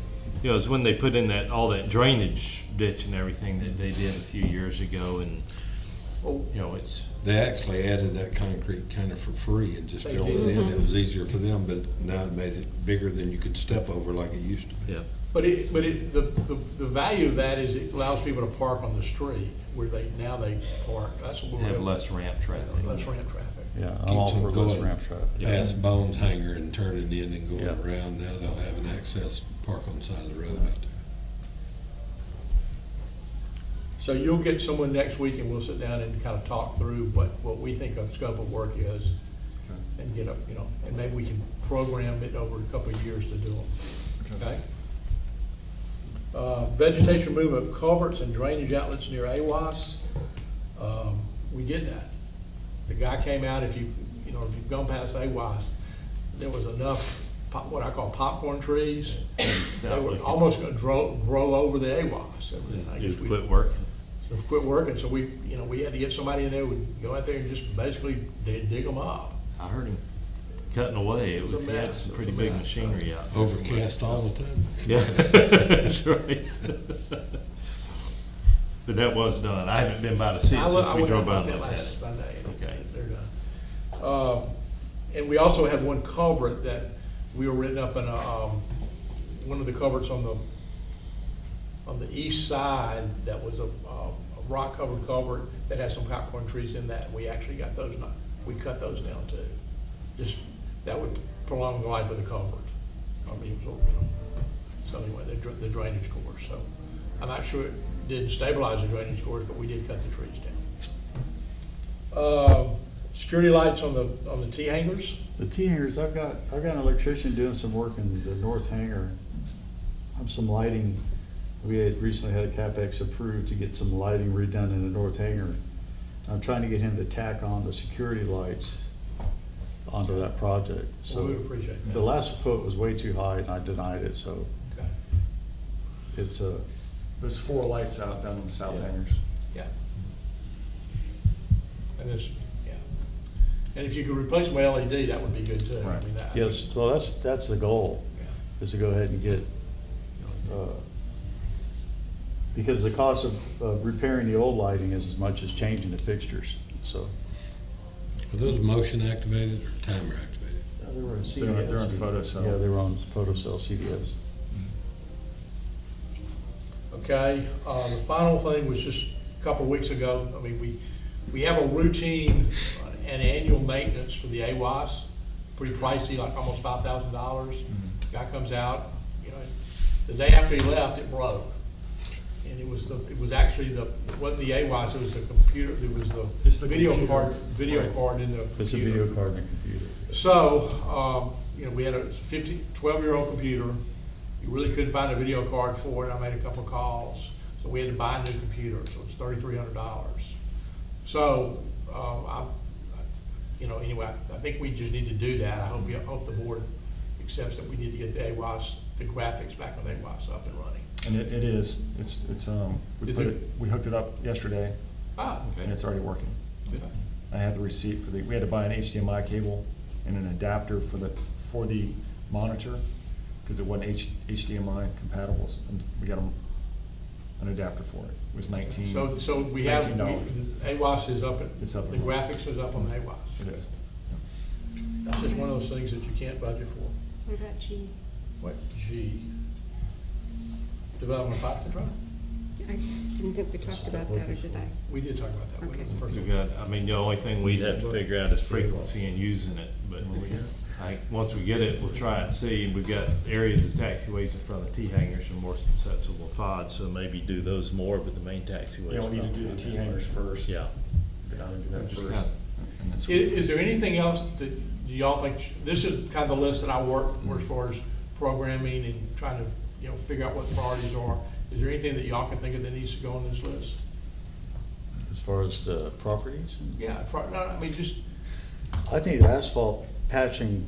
[SPEAKER 2] You know, it's when they put in all that drainage ditch and everything that they did a few years ago, and, it's,
[SPEAKER 3] They actually added that concrete kind of for free and just
[SPEAKER 1] They
[SPEAKER 3] filled
[SPEAKER 1] did.
[SPEAKER 3] it in. It was easier for them, but now it made it bigger than you could step over like it used to be.
[SPEAKER 2] yeah.
[SPEAKER 1] But the value of that is it allows people to park on the street. where now they park. That's what we're.
[SPEAKER 2] Have less ramp traffic.
[SPEAKER 1] Less ramp traffic.
[SPEAKER 5] Yeah, I'm all
[SPEAKER 3] Keeps
[SPEAKER 5] for
[SPEAKER 3] them
[SPEAKER 5] less
[SPEAKER 3] going
[SPEAKER 5] ramp traffic.
[SPEAKER 3] past Bones Hangar and turning in and going
[SPEAKER 5] Yeah.
[SPEAKER 3] around. Now they'll have an access park on the side of the road out there.
[SPEAKER 1] So you'll get someone next week and we'll sit down and kind of talk through what we think of scope of work is and get up, and maybe we can program it over a couple of years to do them. Okay? Vegetation removal of culverts and drainage outlets near AWAS. We did that. The guy came out, if you've gone past AWAS, there was enough, what I call popcorn trees. They were almost gonna grow over the AWAS. I guess
[SPEAKER 2] Just
[SPEAKER 1] we
[SPEAKER 2] quit working.
[SPEAKER 1] quit working, so we had to get somebody in there, would go out there and just basically dig them up.
[SPEAKER 2] I heard him cutting away. It
[SPEAKER 1] It was
[SPEAKER 2] was,
[SPEAKER 1] a
[SPEAKER 2] he had
[SPEAKER 1] mess.
[SPEAKER 2] some
[SPEAKER 1] It
[SPEAKER 2] pretty
[SPEAKER 1] was a
[SPEAKER 2] big
[SPEAKER 1] mess.
[SPEAKER 2] machinery out.
[SPEAKER 3] Overcast all the time.
[SPEAKER 2] Yeah, that's right. But that was done. I haven't been by to see it since we drove by
[SPEAKER 1] that
[SPEAKER 2] that.
[SPEAKER 1] last Sunday.
[SPEAKER 2] Okay.
[SPEAKER 1] They're done. And we also had one culvert that we were written up in one of the culverts on the east side that was a rock covered culvert that had some popcorn trees in that. We actually got those, we cut those down too. Just, that would prolong the life of the culvert. I mean, so anyway, the drainage course, so. I'm not sure it didn't stabilize the drainage course, but we did cut the trees down. Security lights on the T hangars.
[SPEAKER 5] The T hangers, I've got an electrician doing some work in the north hangar. Some lighting. We had recently had a CapEx approved to get some lighting redone in the north hangar. I'm trying to get him to tack on the security lights onto that project.
[SPEAKER 1] Well, we
[SPEAKER 5] So
[SPEAKER 1] would appreciate that.
[SPEAKER 5] the last quote was way too high and I denied it, so
[SPEAKER 1] Okay.
[SPEAKER 5] it's
[SPEAKER 8] There's 4 lights out down in the south hangars.
[SPEAKER 1] Yeah. And yeah. And if you could replace them with LED, that would be good too. I
[SPEAKER 8] Right.
[SPEAKER 1] mean, that.
[SPEAKER 5] yes, well, that's the goal,
[SPEAKER 1] Yeah.
[SPEAKER 5] is to go ahead and get, because the cost of repairing the old lighting is as much as changing the fixtures, so.
[SPEAKER 3] Are those motion activated or timer activated?
[SPEAKER 5] They were on
[SPEAKER 8] They're on photocell.
[SPEAKER 5] Yeah, they were on photocell CDS.
[SPEAKER 1] Okay, the final thing was just a couple of weeks ago. I mean, we have a routine and annual maintenance for the AWAS, pretty pricey, like almost $5,000. Guy comes out, the day after he left, it broke. And it was actually it wasn't the AWAS, it was the computer,
[SPEAKER 8] It's the
[SPEAKER 1] video
[SPEAKER 8] computer.
[SPEAKER 1] video card in the computer.
[SPEAKER 5] It's a video card in the computer.
[SPEAKER 1] So, we had a 12-year-old computer. You really couldn't find a video card for it. I made a couple of calls. So we had to buy a new computer, so it's $3,300. So, anyway, I think we just need to do that. I hope the board accepts that we need to get the graphics back on the AWAS up and running.
[SPEAKER 8] And it is, it's,
[SPEAKER 1] Is it?
[SPEAKER 8] we hooked it up yesterday
[SPEAKER 2] Okay.
[SPEAKER 8] and it's already working.
[SPEAKER 1] Okay.
[SPEAKER 8] I have the receipt we had to buy an HDMI cable and an adapter for the monitor, because it wasn't HDMI compatible, and we got an adapter for it. It was $19.
[SPEAKER 1] So we have,
[SPEAKER 8] $19.
[SPEAKER 1] AWAS is up,
[SPEAKER 8] It's up
[SPEAKER 1] the
[SPEAKER 8] and running.
[SPEAKER 1] graphics is up on the AWAS.
[SPEAKER 8] It is.
[SPEAKER 1] That's just one of those things that you can't budget for.
[SPEAKER 4] What about G?
[SPEAKER 1] What, G? Development of Fire Control?
[SPEAKER 4] I didn't think we talked about that, or did I?
[SPEAKER 1] We did talk about that.
[SPEAKER 4] Okay.
[SPEAKER 1] First
[SPEAKER 2] We
[SPEAKER 1] one.
[SPEAKER 2] got, the only thing we'd have to figure out is frequency and using it, but I think once we get it, we'll try and see. We've got areas of taxiways in front of the T hangars and more susceptible to FOD, so maybe do those more, but the main taxiways.
[SPEAKER 8] Yeah, we need to do the T hangers first.
[SPEAKER 2] Yeah.
[SPEAKER 8] Go down and do that
[SPEAKER 2] Just
[SPEAKER 8] first.
[SPEAKER 2] kinda-
[SPEAKER 8] And then
[SPEAKER 1] Is,
[SPEAKER 8] switch.
[SPEAKER 1] is there anything else that y'all think, this is kind of the list that I work for as far as programming and trying to, figure out what the priorities are. Is there anything that y'all can think of that needs to go on this list?
[SPEAKER 5] As far as the properties?
[SPEAKER 1] Yeah, just,
[SPEAKER 5] I think asphalt patching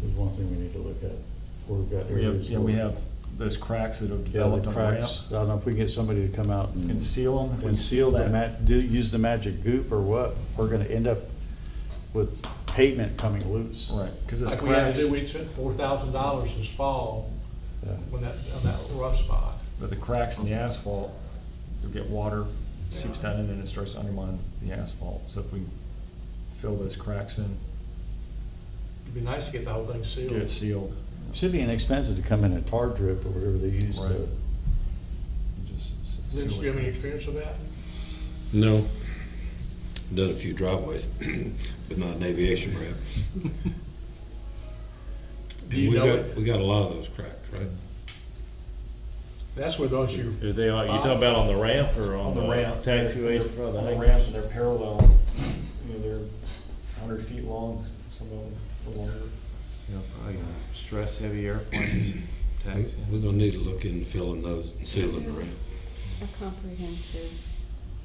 [SPEAKER 5] is one thing we need to look at. We've got areas.
[SPEAKER 8] We
[SPEAKER 5] where-
[SPEAKER 8] have those cracks that have
[SPEAKER 5] Yeah,
[SPEAKER 8] developed
[SPEAKER 5] the
[SPEAKER 8] on the ramp.
[SPEAKER 5] cracks. I don't know if we can get somebody to come out
[SPEAKER 8] And seal them.
[SPEAKER 5] and seal the use the magic goop or what. We're gonna end up with pavement coming loose.
[SPEAKER 8] Right, because those
[SPEAKER 1] like we had
[SPEAKER 8] cracks,
[SPEAKER 1] to do, we spent $4,000 this fall
[SPEAKER 5] Yeah.
[SPEAKER 1] on that rough spot.
[SPEAKER 8] but the cracks in the asphalt, you'll get water, seeps down in and it starts to undermine the asphalt. So if we fill those cracks in,
[SPEAKER 1] It'd be nice to get the whole thing sealed.
[SPEAKER 8] get it sealed.
[SPEAKER 5] Should be inexpensive to come in a tar drip or whatever they use
[SPEAKER 8] Right.
[SPEAKER 5] to.
[SPEAKER 8] Just
[SPEAKER 1] Vince, do you have any experience with that?
[SPEAKER 3] No. Done a few driveways, but not an aviation ramp.
[SPEAKER 1] Do you
[SPEAKER 3] And
[SPEAKER 1] know it?
[SPEAKER 3] we got a lot of those cracks, right?
[SPEAKER 1] That's where those you.
[SPEAKER 2] Are they, you talking about on the ramp or on the
[SPEAKER 8] ramp.
[SPEAKER 2] taxiway in front of the
[SPEAKER 8] On the
[SPEAKER 2] hangar?
[SPEAKER 8] ramp, and they're parallel, you know, they're 100 feet long, some of them are longer.
[SPEAKER 2] You know, probably gonna stress heavy airplanes, taxiing.
[SPEAKER 3] We're gonna need to look into filling those and sealing the ramp.
[SPEAKER 4] A comprehensive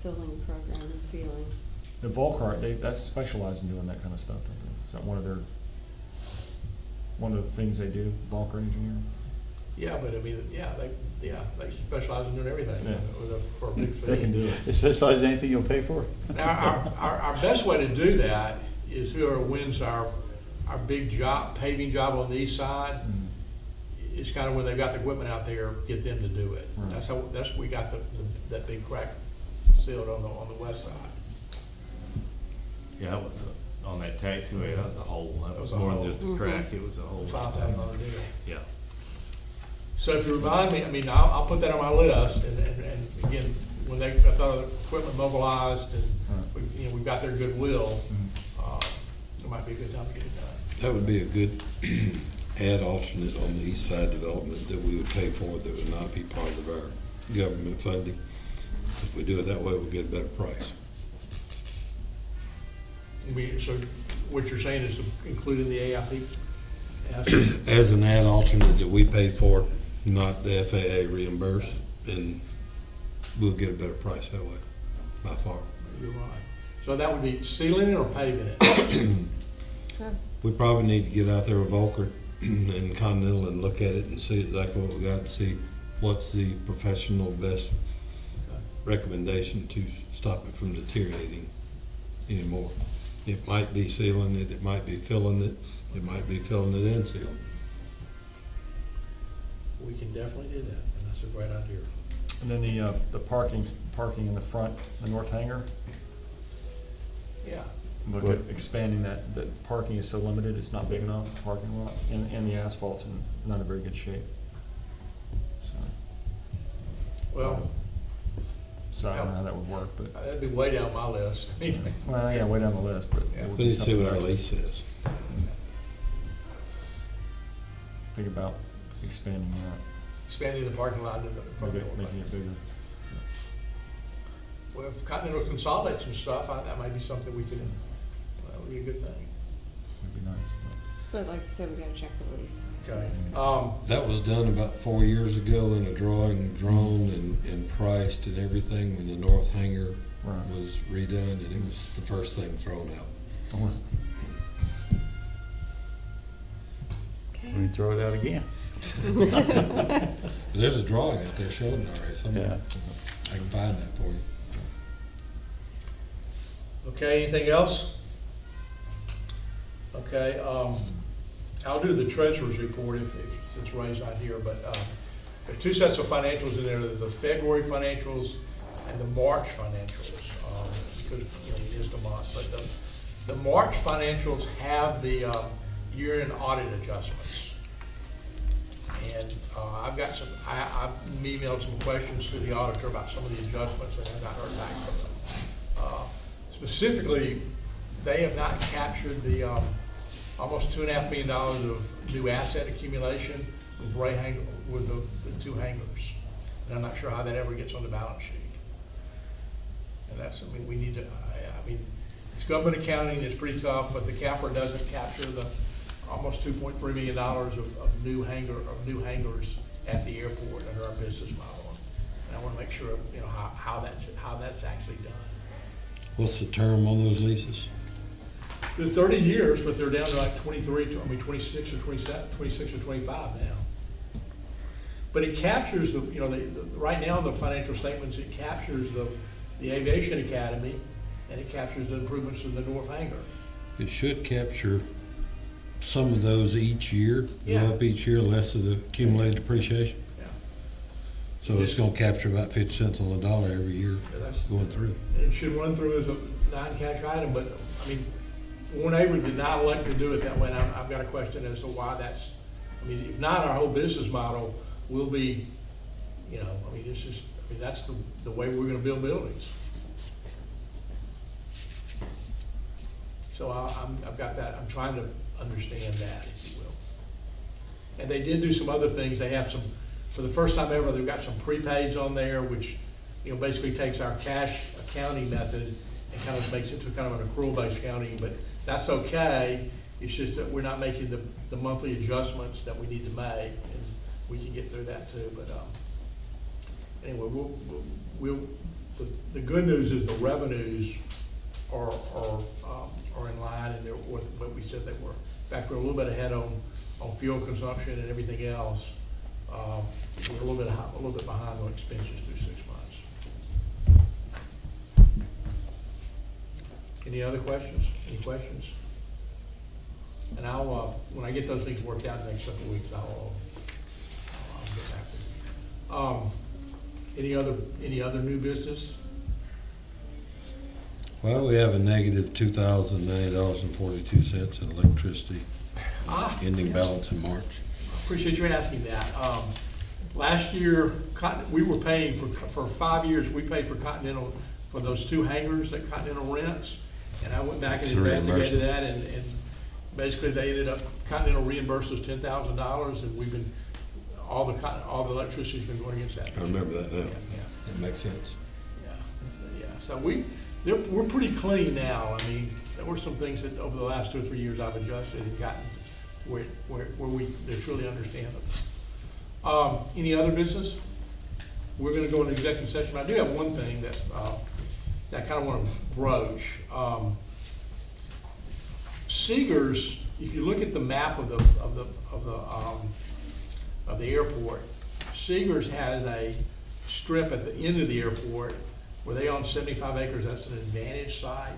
[SPEAKER 4] filling program and sealing.
[SPEAKER 8] The Volcart, that's specialized in doing that kind of stuff, don't they? Is that one of the things they do, Volcart engineering?
[SPEAKER 1] Yeah, but I mean, they specialize in doing everything
[SPEAKER 8] Yeah.
[SPEAKER 1] for a big fee.
[SPEAKER 8] They can do it.
[SPEAKER 9] They specialize in anything you'll pay for?
[SPEAKER 1] Now, our best way to do that is whoever wins our big job, paving job on the east side, it's kind of when they've got the equipment out there, get them to do it.
[SPEAKER 8] Right.
[SPEAKER 1] That's we got that big crack sealed on the west side.
[SPEAKER 2] Yeah, that was on that taxiway, that was a hole. That was
[SPEAKER 1] a
[SPEAKER 2] more
[SPEAKER 1] hole.
[SPEAKER 2] than just a crack, it was a hole.
[SPEAKER 1] $5,000 deal.
[SPEAKER 2] Yeah.
[SPEAKER 1] So if you remind me, I mean, I'll put that on my list, and again, when I thought of the equipment mobilized, and we've got their goodwill, it might be a good time to get it done.
[SPEAKER 3] That would be a good add alternate on the east side development that we would pay for, that would not be part of our government funding. If we do it that way, we'll get a better price.
[SPEAKER 1] So what you're saying is including the AIP?
[SPEAKER 3] As an add alternate that we paid for, not the FAA reimbursed, and we'll get a better price that way, by far.
[SPEAKER 1] You're right. So that would be sealing it or paving it?
[SPEAKER 3] We probably need to get out there with Volker and Continental and look at it and see exactly what we got and see what's the professional best recommendation to stop it from deteriorating anymore. It might be sealing it, it might be filling it, it might be filling it and sealing.
[SPEAKER 1] We can definitely do that, and that's a great idea.
[SPEAKER 8] And then the parking in the front, the north hangar,
[SPEAKER 1] Yeah.
[SPEAKER 8] look at expanding that. The parking is so limited, it's not big enough, the parking lot, and the asphalt's in not a very good shape. So I don't know how that would work, but,
[SPEAKER 1] That'd be way down my list.
[SPEAKER 8] well, yeah, way down the list, but.
[SPEAKER 1] Yeah.
[SPEAKER 8] it would
[SPEAKER 3] We
[SPEAKER 8] be
[SPEAKER 3] need to see what our
[SPEAKER 8] something
[SPEAKER 3] lease says.
[SPEAKER 8] Think about expanding that,
[SPEAKER 1] Expanding the parking lot into the front door.
[SPEAKER 8] making it bigger.
[SPEAKER 1] Well, if Continental consolidates some stuff, that might be something we can, that would be a good thing.
[SPEAKER 8] Would be nice.
[SPEAKER 4] But like I said, we gotta check the lease.
[SPEAKER 1] Okay.
[SPEAKER 3] That was done about 4 years ago in a drawing, drawn and priced and everything when the north hangar
[SPEAKER 8] Right.
[SPEAKER 3] was redone, and it was the first thing thrown out.
[SPEAKER 8] Almost.
[SPEAKER 4] Okay.
[SPEAKER 9] We throw it out again.
[SPEAKER 3] There's a drawing out there showing it already somewhere.
[SPEAKER 9] Yeah.
[SPEAKER 3] I can find that for you.
[SPEAKER 1] Okay, anything else? Okay, I'll do the treasurer's report since Ray's not here, but there's two sets of financials in there, the February financials and the March financials, because it is the month, but the March financials have the year-end audit adjustments. And I've got I've emailed some questions to the auditor about some of the adjustments, and I've not heard back from them. Specifically, they have not captured the almost $2.5 million of new asset accumulation with the two hangars. And I'm not sure how that ever gets on the balance sheet. And that's, we need to, it's government accounting, it's pretty tough, but the CAFR doesn't capture the almost $2.3 million of new hangars at the airport under our business model. And I want to make sure, how that's actually done.
[SPEAKER 3] What's the term on those leases?
[SPEAKER 1] They're 30 years, but they're down to like 26 or 27, 26 or 25 now. But it captures right now in the financial statements, it captures the Aviation Academy, and it captures the improvements in the North Hangar.
[SPEAKER 3] It should capture some of those each year,
[SPEAKER 1] Yeah.
[SPEAKER 3] go up each year, less of the accumulated depreciation.
[SPEAKER 1] Yeah.
[SPEAKER 3] So it's gonna capture about 50 cents on the dollar every year
[SPEAKER 1] Yeah, that's
[SPEAKER 3] going through.
[SPEAKER 1] It should run through as a non-cash item, but, Warren Avery did not elect to do it that way, and I've got a question as to why that's, if not, our whole business model will be, it's just, I mean, that's the way we're gonna build buildings. So I've got that, I'm trying to understand that, if you will. And they did do some other things. They have some, for the first time ever, they've got some prepaids on there, which, you know, basically takes our cash accounting method and kind of makes it to kind of an accrual-based accounting, but that's okay. It's just that we're not making the monthly adjustments that we need to make, and we can get through that too, but, anyway, the good news is the revenues are in line, and they're what we said they were. In fact, we're a little bit ahead on fuel consumption and everything else. We're a little bit behind on expenses through 6 months. Any other questions? Any questions? And I'll, when I get those things worked out in the next couple of weeks, I'll get back to you. Any other new business?
[SPEAKER 3] Well, we have a negative $2,090.42 in electricity, ending balance in March.
[SPEAKER 1] Appreciate you asking that. Last year, we were paying for 5 years, we paid for Continental, for those 2 hangars that Continental rents. And I went back and
[SPEAKER 3] It's a
[SPEAKER 1] investigated
[SPEAKER 3] reimbursement.
[SPEAKER 1] that, and basically they ended up, Continental reimbursed us $10,000, and we've been, all the electricity's been going against that.
[SPEAKER 3] I remember that now.
[SPEAKER 1] Yeah.
[SPEAKER 3] That makes sense.
[SPEAKER 1] Yeah. So we're pretty clean now. I mean, there were some things that over the last 2 or 3 years I've adjusted and gotten where they're truly understandable. Any other business? We're gonna go into executive session. I do have one thing that I kind of want to broach. Seegers, if you look at the map of the airport, Seegers has a strip at the end of the airport where they own 75 acres. That's an advantage site,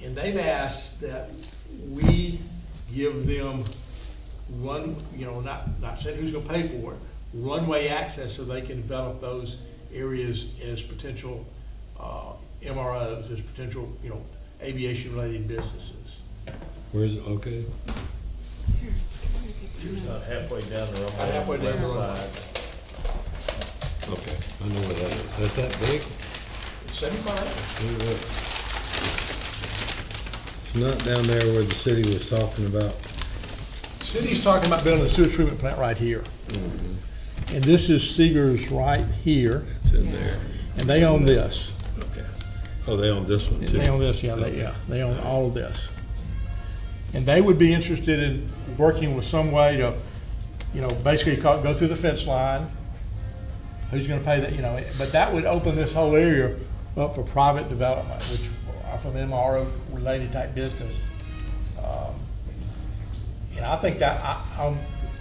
[SPEAKER 1] and they've asked that we give them not saying who's going to pay for it, runway access so they can develop those areas as potential MROs, as potential aviation-related businesses.
[SPEAKER 3] Where is it located?
[SPEAKER 2] It's about halfway down the road.
[SPEAKER 1] About halfway down the road.
[SPEAKER 2] Side.
[SPEAKER 3] Okay, I know where that is. That's that big?
[SPEAKER 1] It's 75 acres.
[SPEAKER 3] It's not down there where the city was talking about.
[SPEAKER 1] City's talking about building a sewage treatment plant right here. And this is Seegers right here,
[SPEAKER 3] It's in there.
[SPEAKER 1] and they own this.
[SPEAKER 3] Okay. Oh, they own this one too?
[SPEAKER 1] They own this, they own all of this. And they would be interested in working with some way to, basically go through the fence line. Who's gonna pay that, but that would open this whole area up for private development, which are from MRO-related type business. And I think that,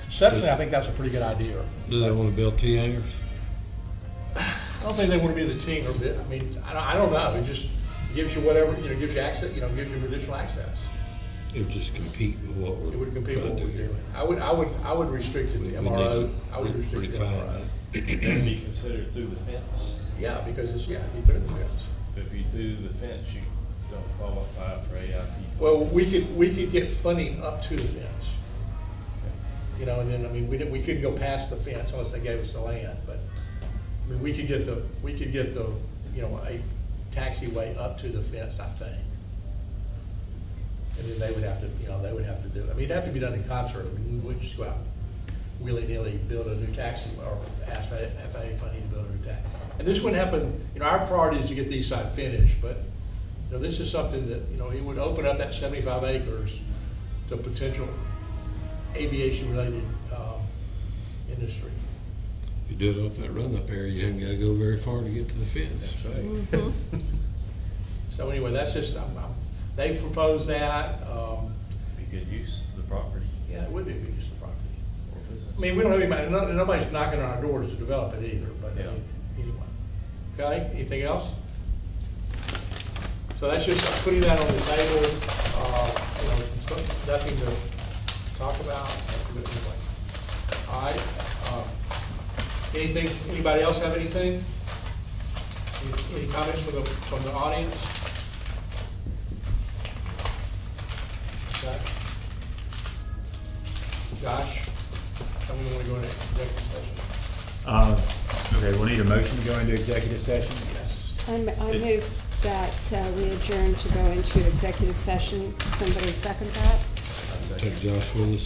[SPEAKER 1] conceptually, I think that's a pretty good idea.
[SPEAKER 3] Do they want to build T hangars?
[SPEAKER 1] I don't think they want to be in the team or bit. I mean, I don't know. It just gives you whatever, gives you access, gives you additional access.
[SPEAKER 3] It would just compete with what
[SPEAKER 1] It would
[SPEAKER 3] we're
[SPEAKER 1] compete with
[SPEAKER 3] trying
[SPEAKER 1] what
[SPEAKER 3] to
[SPEAKER 1] we're
[SPEAKER 3] do.
[SPEAKER 1] doing. I would restrict it
[SPEAKER 3] We
[SPEAKER 1] to
[SPEAKER 3] need
[SPEAKER 1] MRO.
[SPEAKER 3] to
[SPEAKER 1] I would restrict it to
[SPEAKER 3] refine
[SPEAKER 1] MRO.
[SPEAKER 3] that.
[SPEAKER 2] That'd be considered through the fence.
[SPEAKER 1] Yeah, because it's, you through the fence.
[SPEAKER 2] If you do the fence, you don't qualify for AIP.
[SPEAKER 1] Well, we could get funding up to the fence. And then, we couldn't go past the fence unless they gave us the land, but, we could get the, a taxiway up to the fence, I think. And then they would have to, do it. It'd have to be done in concert. We wouldn't just go out and willy-nilly build a new taxi or ask FAA funding to build a new taxi. And this wouldn't happen, our priority is to get the east side finished, but, this is something that, it would open up that 75 acres to potential aviation-related industry.
[SPEAKER 3] If you do it off that run-up area, you haven't got to go very far to get to the fence.
[SPEAKER 2] That's right.
[SPEAKER 1] So anyway, that's just, they've proposed that.
[SPEAKER 2] Be good use of the property
[SPEAKER 1] Yeah, it would be a good use of the property.
[SPEAKER 2] or business.
[SPEAKER 1] We don't have anybody, nobody's knocking on our doors to develop it either, but
[SPEAKER 2] Yeah.
[SPEAKER 1] anyway. Okay, anything else? So that's just putting that on the table, nothing to talk about. But anyway. All right. Anybody else have anything? Any comments from the audience? Okay. Josh, tell me when we go into executive session.
[SPEAKER 6] Okay, we'll need a motion to go into executive session.
[SPEAKER 1] Yes.
[SPEAKER 4] I moved that we adjourn to go into executive session. Somebody second that?
[SPEAKER 3] Take Josh with us.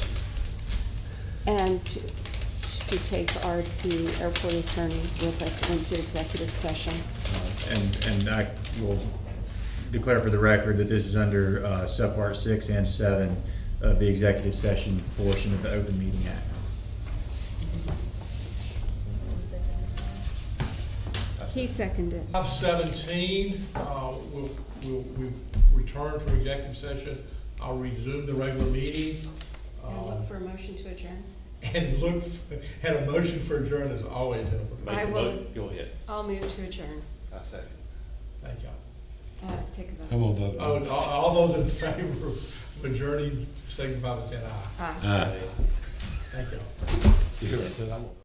[SPEAKER 4] And to take the airport attorney with us into executive session.
[SPEAKER 6] And I will declare for the record that this is under subpart 6 and 7 of the executive session portion of the Open Meeting Act.
[SPEAKER 4] He seconded.
[SPEAKER 1] 5:17, we'll return from executive session. I'll resume the regular meeting.
[SPEAKER 4] And look for a motion to adjourn.
[SPEAKER 1] And a motion for adjourn is always helpful.
[SPEAKER 4] I will,
[SPEAKER 2] Go ahead.
[SPEAKER 4] I'll move to adjourn.
[SPEAKER 2] I second.
[SPEAKER 1] Thank y'all.
[SPEAKER 4] Take a vote.
[SPEAKER 3] I'm gonna vote
[SPEAKER 1] Oh,
[SPEAKER 3] no.
[SPEAKER 1] all those in favor of adjourning, signify by saying aye.
[SPEAKER 4] Aye.
[SPEAKER 3] Aye.
[SPEAKER 1] Thank y'all.
[SPEAKER 3] You heard I said I'm gonna.